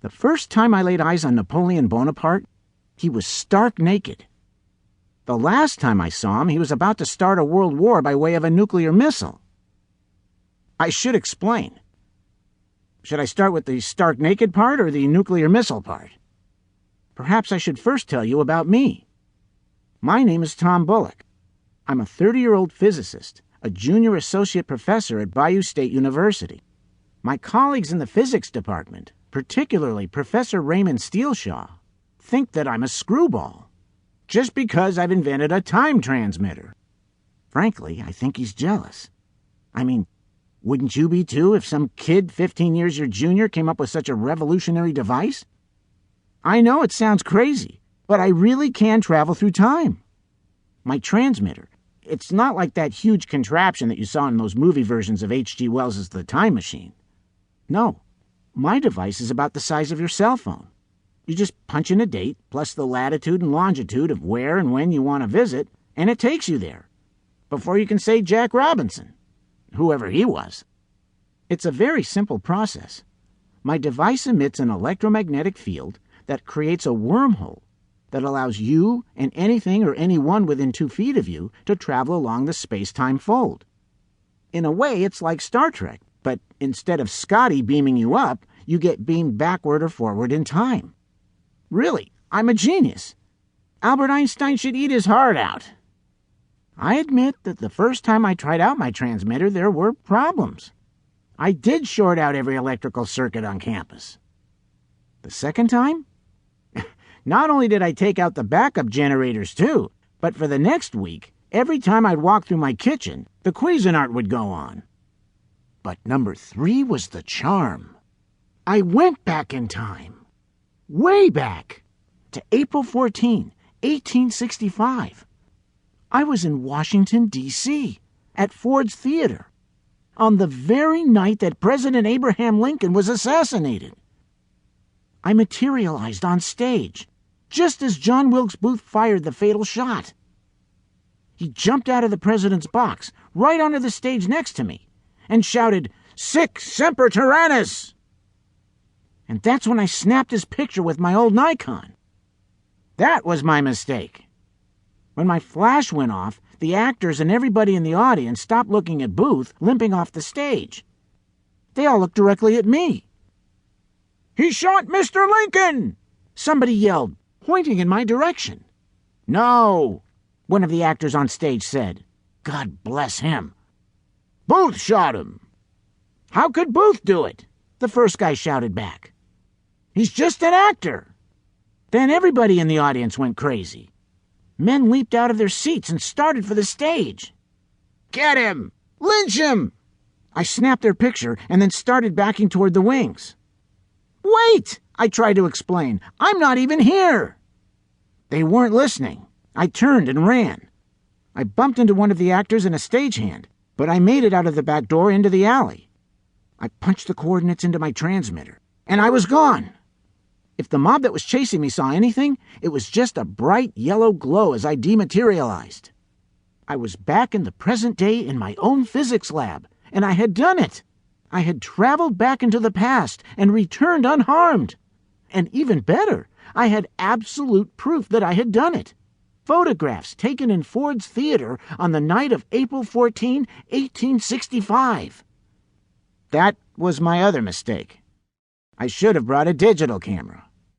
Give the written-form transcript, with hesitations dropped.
The first time I laid eyes on Napoleon Bonaparte, he was stark naked. The last time I saw him, he was about to start a world war by way of a nuclear missile. I should explain. Should I start with the stark naked part or the nuclear missile part? Perhaps I should first tell you about me. My name is Tom Bullock. I'm a 30-year-old physicist, a junior associate professor at Bayou State University. My colleagues in the physics department, particularly Professor Raymond Steelshaw, think that I'm a screwball, just because I've invented a time transmitter. Frankly, I think he's jealous. I mean, wouldn't you be too if some kid 15 years your junior came up with such a revolutionary device? I know it sounds crazy, but I really can travel through time. My transmitter, it's not like that huge contraption that you saw in those movie versions of H.G. Wells' The Time Machine. No, my device is about the size of your cell phone. You just punch in a date, plus the latitude and longitude of where and when you want to visit, and it takes you there, before you can say Jack Robinson, whoever he was. It's a very simple process. My device emits an electromagnetic field that creates a wormhole that allows you and anything or anyone within 2 feet of you to travel along the space-time fold. In a way, it's like Star Trek, but instead of Scotty beaming you up, you get beamed backward or forward in time. Really, I'm a genius. Albert Einstein should eat his heart out. I admit that the first time I tried out my transmitter, there were problems. I did short out every electrical circuit on campus. The second time? Not only did I take out the backup generators too, but for the next week, every time I'd walk through my kitchen, the Cuisinart would go on. But number 3 was the charm. I went back in time. Way back. To April 14, 1865. I was in Washington, D.C., at Ford's Theater, on the very night that President Abraham Lincoln was assassinated. I materialized on stage, just as John Wilkes Booth fired the fatal shot. He jumped out of the president's box, right onto the stage next to me, and shouted, "Sic semper tyrannis!" And that's when I snapped his picture with my old Nikon. That was my mistake. When my flash went off, the actors and everybody in the audience stopped looking at Booth limping off the stage. They all looked directly at me. "He shot Mr. Lincoln!" somebody yelled, pointing in my direction. "No," one of the actors on stage said. God bless him. "Booth shot him." "How could Booth do it?" the first guy shouted back. "He's just an actor." Then everybody in the audience went crazy. Men leaped out of their seats and started for the stage. "Get him! Lynch him!" I snapped their picture and then started backing toward the wings. "Wait!" I tried to explain. "I'm not even here." They weren't listening. I turned and ran. I bumped into one of the actors and a stagehand, but I made it out of the back door into the alley. I punched the coordinates into my transmitter, and I was gone. If the mob that was chasing me saw anything, it was just a bright yellow glow as I dematerialized. I was back in the present day in my own physics lab, and I had done it. I had traveled back into the past and returned unharmed. And even better, I had absolute proof that I had done it. Photographs taken in Ford's Theater on the night of April 14, 1865. That was my other mistake. I should have brought a digital camera.